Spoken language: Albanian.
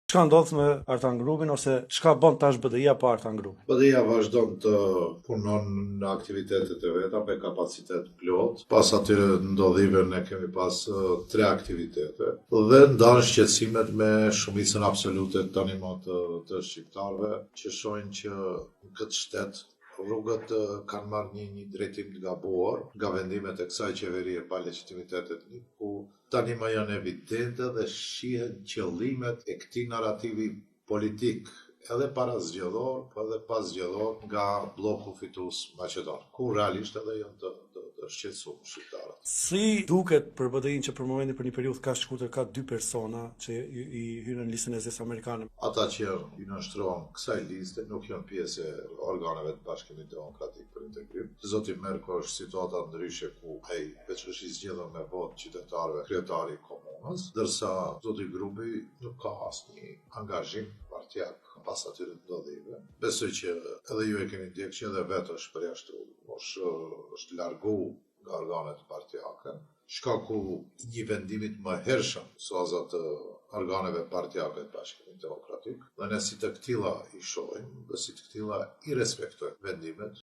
Çka ndodh me Artan Grupin ose çka bën tash BDI-a pa Artan Grupin? BDI-a vazhdon të punon në aktivitetet e veta me kapacitet plot. Pas atyre ndodhive ne kemi pas 3 aktivitete dhe ndan shqetësimet me shumicën absolute tani më të shqiptarëve që shohin që në këtë shtet rrugët kanë marrë një drejtim të gabuar nga vendimet e kësaj qeverie pa legitimitetet ku tani më janë evidente dhe shihen qëllimet e këtij narrativi politik edhe para zgjedhor, po edhe pas zgjedhor nga bloku fitues maqedon, ku realisht edhe janë të shqetësuar shqiptarët. Si duket për BDI-n që për momentin për një periudhë ka shkurtër ka 2 persona që i hyrën në listën e zgjedhjes amerikane? Ata që i nënshtrohen kësaj liste nuk janë pjesë e organeve të Bashkimit Demokratik për Integrim. Zoti Merko është situata ndryshe ku ai veç është i zgjedhur me votë qytetarëve kryetari i komunës, ndërsa zoti Grupi nuk ka asnjë angazhim partijak pas atyre ndodhive. Besoj që edhe ju e keni ndjekur që edhe vetë është përjashtuar, është largu nga organet partijake. Shkaku i një vendimit më hershëm suaza të organeve partijake të Bashkimit Demokratik. Dhe ne si të këtilla i shohim dhe si të këtilla i respektojmë vendimet